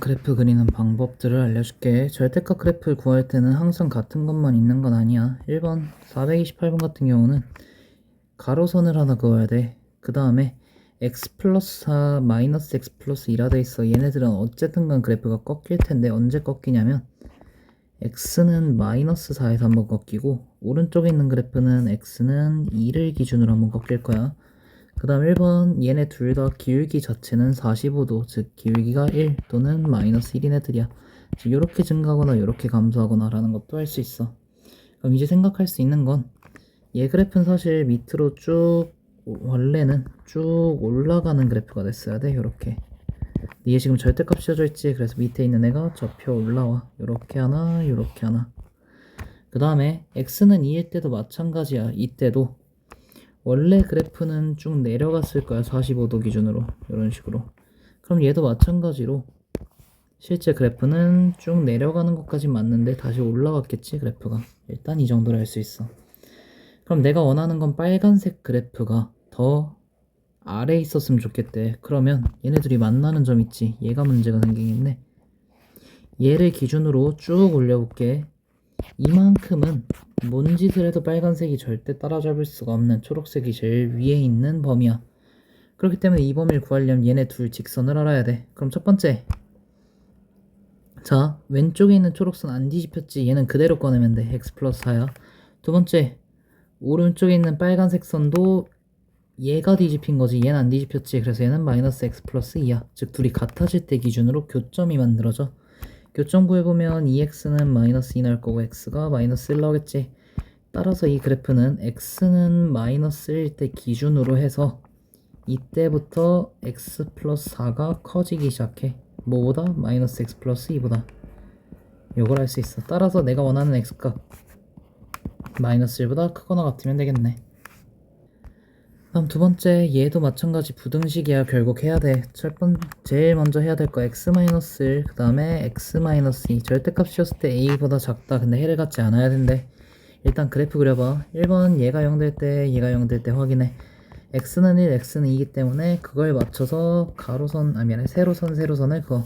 그래프 그리는 방법들을 알려줄게. 절대값 그래프를 구할 때는 항상 같은 것만 있는 건 아니야. 1번 428번 같은 경우는 가로선을 하나 그어야 돼. 그 다음에 x 플러스 4 마이너스 x 플러스 2라 돼 있어. 얘네들은 어쨌든 간 그래프가 꺾일 텐데 언제 꺾이냐면 x는 마이너스 4에서 한번 꺾이고 오른쪽에 있는 그래프는 x는 2를 기준으로 한번 꺾일 거야. 그 다음 1번 얘네 둘 다 기울기 자체는 45도 즉 기울기가 1 또는 마이너스 1인 애들이야. 즉 이렇게 증가하거나 이렇게 감소하거나 라는 것도 할 수 있어. 그럼 이제 생각할 수 있는 건 얘 그래프는 사실 밑으로 쭉 원래는 쭉 올라가는 그래프가 됐어야 돼. 요렇게 얘 지금 절대값 씌워져 있지. 그래서 밑에 있는 애가 접혀 올라와. 요렇게 하나 요렇게 하나. 그 다음에 x는 2일 때도 마찬가지야. 이때도 원래 그래프는 쭉 내려갔을 거야. 45도 기준으로 이런 식으로. 그럼 얘도 마찬가지로 실제 그래프는 쭉 내려가는 것까지 맞는데 다시 올라갔겠지. 그래프가 일단 이 정도로 할 수 있어. 그럼 내가 원하는 건 빨간색 그래프가 더 아래에 있었으면 좋겠대. 그러면 얘네들이 만나는 점 있지. 얘가 문제가 생기겠네. 얘를 기준으로 쭉 올려볼게. 이만큼은 뭔 짓을 해도 빨간색이 절대 따라잡을 수가 없는 초록색이 제일 위에 있는 범위야. 그렇기 때문에 이 범위를 구하려면 얘네 둘 직선을 알아야 돼. 그럼 첫 번째, 자 왼쪽에 있는 초록선 안 뒤집혔지. 얘는 그대로 꺼내면 돼. x 플러스 4야. 두 번째, 오른쪽에 있는 빨간색 선도 얘가 뒤집힌 거지. 얘는 안 뒤집혔지. 그래서 얘는 마이너스 x 플러스 2야. 즉 둘이 같아질 때 기준으로 교점이 만들어져. 교점 구해보면 2x는 마이너스 2 나올 거고 x가 마이너스 1 나오겠지. 따라서 이 그래프는 x는 마이너스 1일 때 기준으로 해서 이때부터 x 플러스 4가 커지기 시작해. 뭐보다? 마이너스 x 플러스 2보다. 요걸 할 수 있어. 따라서 내가 원하는 x값 마이너스 1보다 크거나 같으면 되겠네. 다음 두 번째, 얘도 마찬가지 부등식이야. 결국 해야 돼. 제일 먼저 해야 될 거 x 마이너스 1, 그 다음에 x 마이너스 2. 절대값 씌웠을 때 a보다 작다. 근데 해를 갖지 않아야 된대. 일단 그래프 그려봐. 1번 얘가 0 될 때, 얘가 0 될 때 확인해. x는 1, x는 2이기 때문에 그걸 맞춰서 가로선, 세로선을 그어.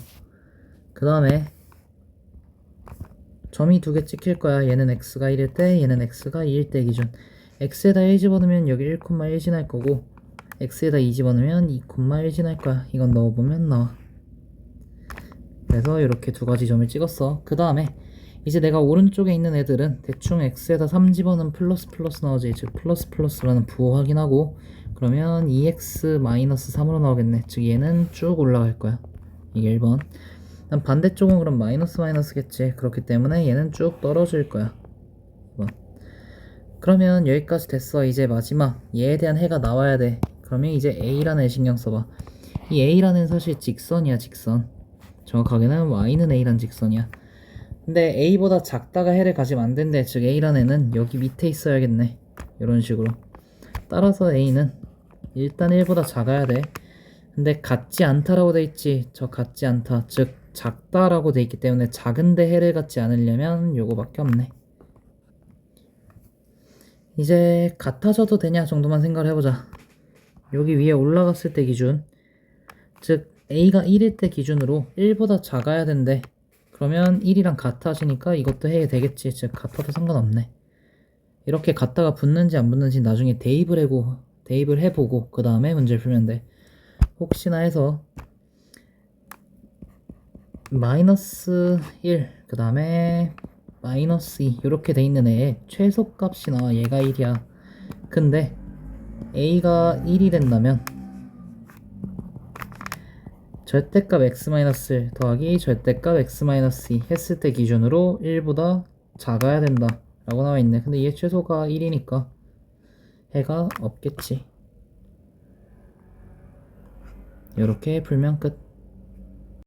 그 다음에 점이 두 개 찍힐 거야. 얘는 x가 1일 때, 얘는 x가 2일 때 기준. x에다 1 집어넣으면 여기 1,1 지날 거고 x에다 2 집어넣으면 2,1 지날 거야. 이건 넣어보면 나와. 그래서 이렇게 두 가지 점을 찍었어. 그 다음에 이제 내가 오른쪽에 있는 애들은 대충 x에다 3 집어넣으면 플러스 플러스 나오지. 즉 플러스 플러스라는 부호 확인하고 그러면 2x-3으로 나오겠네. 즉 얘는 쭉 올라갈 거야. 이게 1번. 그럼 반대쪽은 그럼 마이너스 마이너스겠지. 그렇기 때문에 얘는 쭉 떨어질 거야. 2번. 그러면 여기까지 됐어. 이제 마지막 얘에 대한 해가 나와야 돼. 그러면 이제 a라는 애 신경 써봐. 이 a라는 애는 사실 직선이야. 직선. 정확하게는 y는 a란 직선이야. 근데 a보다 작다가 해를 가지면 안 된대. 즉 a라는 애는 여기 밑에 있어야겠네. 이런 식으로. 따라서 a는 일단 1보다 작아야 돼. 근데 같지 않다라고 돼 있지. 저 같지 않다. 즉 작다라고 돼 있기 때문에 작은데 해를 갖지 않으려면 요거밖에 없네. 이제 같아져도 되냐 정도만 생각을 해보자. 여기 위에 올라갔을 때 기준, 즉 a가 1일 때 기준으로 1보다 작아야 된대. 그러면 1이랑 같아지니까 이것도 해야 되겠지. 즉 같아도 상관없네. 이렇게 같다가 붙는지 안 붙는지 나중에 대입을 해보고 그 다음에 문제를 풀면 돼. 혹시나 해서 마이너스 1, 그 다음에 마이너스 2 이렇게 돼 있는 애의 최소값이 나와. 얘가 1이야. 근데 a가 1이 된다면 절대값 x-1 더하기 절대값 x-2 했을 때 기준으로 1보다 작아야 된다 라고 나와 있네. 근데 얘 최소가 1이니까 해가 없겠지. 이렇게 풀면 끝.